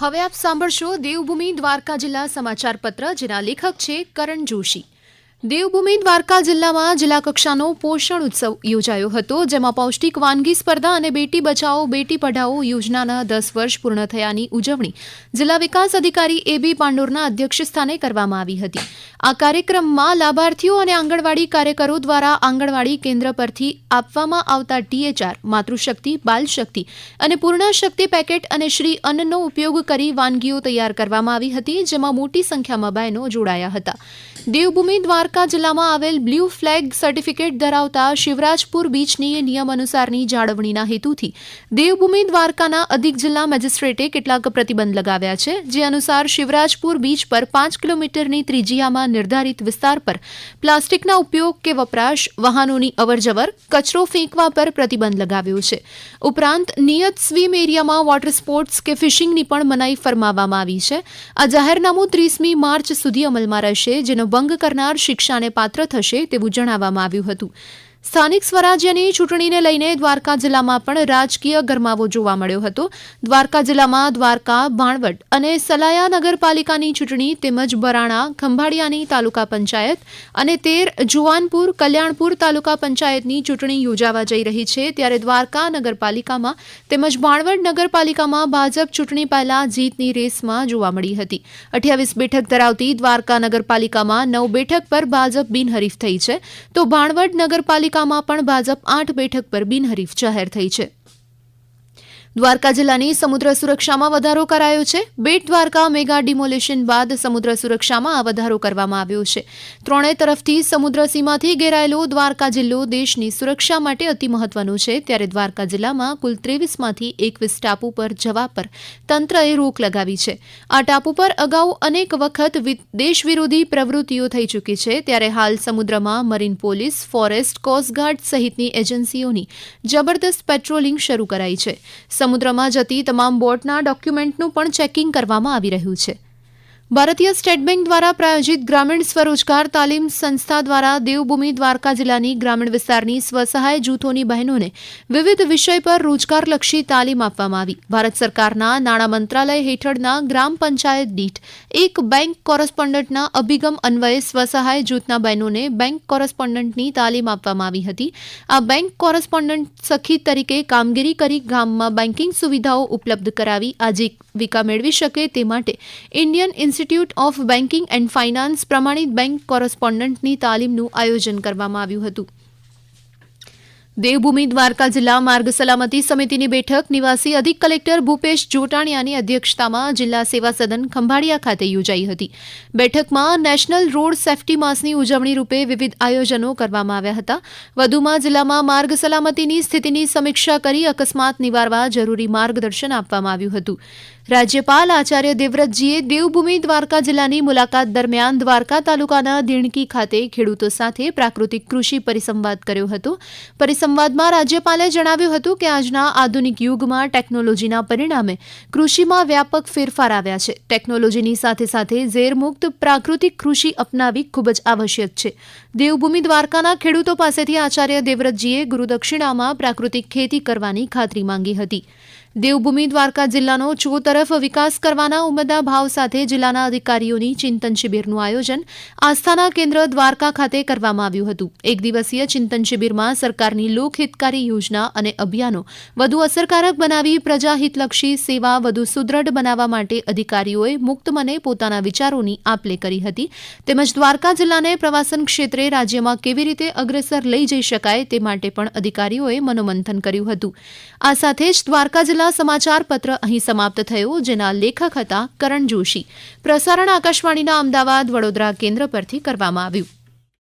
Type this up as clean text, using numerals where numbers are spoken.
હવે આપ સાંભળશો દેવભૂમિ દ્વારકા જિલ્લા સમાચાર પત્ર, જેના લેખક છે કરણ જોશી. દેવભૂમિ દ્વારકા જિલ્લામાં જિલ્લા કક્ષાનો પોષણ ઉત્સવ યોજાયો હતો, જેમાં પૌષ્ટિક વાનગી સ્પર્ધા અને બેટી બચાવો બેટી પઢાઓ યોજનાના 10 વર્ષ પૂર્ણ થયાની ઉજવણી જિલ્લા વિકાસ અધિકારી એ.બી. પાંડોરના અધ્યક્ષસ્થાને કરવામાં આવી હતી. આ કાર્યક્રમમાં લાભાર્થીઓ અને આંગણવાડી કાર્યકરો દ્વારા આંગણવાડી કેન્દ્ર પરથી આપવામાં આવતા THR, માતૃશક્તિ, બાલશક્તિ અને પૂર્ણાશક્તિ પેકેટ અને શ્રી અન્નનો ઉપયોગ કરી વાનગીઓ તૈયાર કરવામાં આવી હતી, જેમાં મોટી સંખ્યામાં બહેનો જોડાયા હતા. દેવભૂમિ દ્વારકા જિલ્લામાં આવેલ બ્લુ ફ્લેગ સર્ટિફિકેટ ધરાવતા શિવરાજપુર બીચની નિયમ અનુસારની જાળવણીના હેતુથી દેવભૂમિ દ્વારકાના અધિક જિલ્લા મેજિસ્ટ્રેટે કેટલાક પ્રતિબંધ લગાવ્યા છે, જે અનુસાર શિવરાજપુર બીચ પર 5 કિલોમીટરની ત્રિજ્યામાં નિર્ધારિત વિસ્તાર પર પ્લાસ્ટિકના ઉપયોગ કે વપરાશ, વાહનોની અવરજવર, કચરો ફેંકવા પર પ્રતિબંધ લગાવ્યો છે. ઉપરાંત નિયત સ્વિમ એરિયામાં વોટર સ્પોર્ટ્સ કે ફિશિંગની પણ મનાઈ ફરમાવવામાં આવી છે. આ જાહેરનામું 30મી માર્ચ સુધી અમલમાં રહેશે, જેનો ભંગ કરનાર શિક્ષાને પાત્ર થશે તેવું જણાવવામાં આવ્યું હતું. સ્થાનિક સ્વરાજ્યની ચૂંટણીને લઈને દ્વારકા જિલ્લામાં પણ રાજકીય ગરમાવો જોવા મળ્યો હતો. દ્વારકા જિલ્લામાં દ્વારકા, ભાણવડ અને સલાયા નગરપાલિકાની ચૂંટણી તેમજ બરાણા, ખંભાળિયાની તાલુકા પંચાયત અને 13 જુવાનપુર, કલ્યાણપુર તાલુકા પંચાયતની ચૂંટણી યોજાવા જઈ રહી છે. ત્યારે દ્વારકા નગરપાલિકામાં તેમજ ભાણવડ નગરપાલિકામાં ભાજપ ચૂંટણી પહેલા જીતની રેસમાં જોવા મળી હતી. 28 બેઠક ધરાવતી દ્વારકા નગરપાલિકામાં 9 બેઠક પર ભાજપ બિનહરીફ થઈ છે, તો ભાણવડ નગરપાલિકા માં પણ ભાજપ 8 બેઠક પર બિનહરીફ જાહેર થઈ છે. દ્વારકા જિલ્લાની સમુદ્ર સુરક્ષામાં વધારો કરાયો છે. બેટ દ્વારકા મેગા ડિમોલેશન બાદ સમુદ્ર સુરક્ષામાં આ વધારો કરવામાં આવ્યો છે. ત્રણેય તરફથી સમુદ્ર સીમાથી ઘેરાયેલો દ્વારકા જિલ્લો દેશની સુરક્ષા માટે અતિ મહત્વનો છે. ત્યારે દ્વારકા જિલ્લામાં કુલ 23માંથી 21 ટાપુ પર જવા પર તંત્રએ રોક લગાવી છે. આ ટાપુ પર અગાઉ અનેક વખત દેશ વિરોધી પ્રવૃત્તિઓ થઈ ચૂકી છે. ત્યારે હાલ સમુદ્રમાં મરીન પોલીસ, ફોરેસ્ટ, કોસ્ટગાર્ડ સહિતની એજન્સીઓની જબરદસ્ત પેટ્રોલિંગ શરૂ કરાઈ છે. સમુદ્રમાં જતી તમામ બોટના ડોક્યુમેન્ટનું પણ ચેકિંગ કરવામાં આવી રહ્યું છે. ભારતીય સ્ટેટ બેંક દ્વારા પ્રાયોજિત ગ્રામીણ સ્વરોજગાર તાલીમ સંસ્થા દ્વારા દેવભૂમિ દ્વારકા જિલ્લાની ગ્રામીણ વિસ્તારની સ્વસહાય જૂથોની બહેનોને વિવિધ વિષય પર રોજગારલક્ષી તાલીમ આપવામાં આવી. ભારત સરકારના નાણાં મંત્રાલય હેઠળના ગ્રામ પંચાયત દીઠ એક બેંક કોરસ્પોન્ડન્ટના અભિગમ અન્વયે સ્વસહાય જૂથના બહેનોને બેંક કોરસ્પોન્ડન્ટની તાલીમ આપવામાં આવી હતી. આ બેંક કોરસ્પોન્ડન્ટ સખી તરીકે કામગીરી કરી ગામમાં બેન્કિંગ સુવિધાઓ ઉપલબ્ધ કરાવી આજીવિકા મેળવી શકે તે માટે Indian institute of banking and finance પ્રમાણિત બેંક કોરસ્પોન્ડન્ટની તાલીમનું આયોજન કરવામાં આવ્યું હતું. દેવભૂમિ દ્વારકા જિલ્લા માર્ગ સલામતી સમિતિની બેઠક નિવાસી અધિક કલેક્ટર ભૂપેશ જોટાણીયાની અધ્યક્ષતામાં જિલ્લા સેવા સદન ખંભાળિયા ખાતે યોજાઈ હતી. બેઠકમાં નેશનલ રોડ સેફ્ટી માસની ઉજવણી રૂપે વિવિધ આયોજનો કરવામાં આવ્યા હતા. વધુમાં જિલ્લામાં માર્ગ સલામતીની સ્થિતિની સમીક્ષા કરી અકસ્માત નિવારવા જરૂરી માર્ગદર્શન આપવામાં આવ્યું હતું. રાજ્યપાલ આચાર્ય દેવવ્રતજીએ દેવભૂમિ દ્વારકા જિલ્લાની મુલાકાત દરમિયાન દ્વારકા તાલુકાના ધીણકી ખાતે ખેડૂતો સાથે પ્રાકૃતિક કૃષિ પરિસંવાદ કર્યો હતો. પરિસંવાદમાં રાજ્યપાલે જણાવ્યું હતું કે આજના આધુનિક યુગમાં ટેકનોલોજીના પરિણામે કૃષિમાં વ્યાપક ફેરફાર આવ્યા છે. ટેકનોલોજીની સાથે સાથે ઝેરમુક્ત પ્રાકૃતિક કૃષિ અપનાવી ખૂબ જ આવશ્યક છે. દેવભૂમિ દ્વારકાના ખેડૂતો પાસેથી આચાર્ય દેવવ્રતજીએ ગુરુદક્ષિણામાં પ્રાકૃતિક ખેતી કરવાની ખાતરી માંગી હતી. દેવભૂમિ દ્વારકા જિલ્લાનો ચોતરફ વિકાસ કરવાના ઉમદા ભાવ સાથે જિલ્લાના અધિકારીઓની ચિંતન શિબિરનું આયોજન આસ્થાના કેન્દ્ર દ્વારકા ખાતે કરવામાં આવ્યું હતું. એક દિવસીય ચિંતન શિબિરમાં સરકારની લોકહિતકારી યોજના અને અભિયાનો વધુ અસરકારક બનાવી પ્રજાહિતલક્ષી સેવા વધુ સુદૃઢ બનાવવા માટે અધિકારીઓએ મુક્ત મને પોતાના વિચારોની આપ-લે કરી હતી. તેમજ દ્વારકા જિલ્લાને પ્રવાસન ક્ષેત્રે રાજ્યમાં કેવી રીતે અગ્રેસર લઈ જઈ શકાય તે માટે પણ અધિકારીઓએ મનોમંથન કર્યું હતું. આ સાથે જ દ્વારકા જિલ્લા સમાચાર પત્ર અહીં સમાપ્ત થયો, જેના લેખક હતા કરણ જોશી. પ્રસારણ આકાશવાણીના અમદાવાદ, વડોદરા કેન્દ્ર પરથી કરવામાં આવ્યું.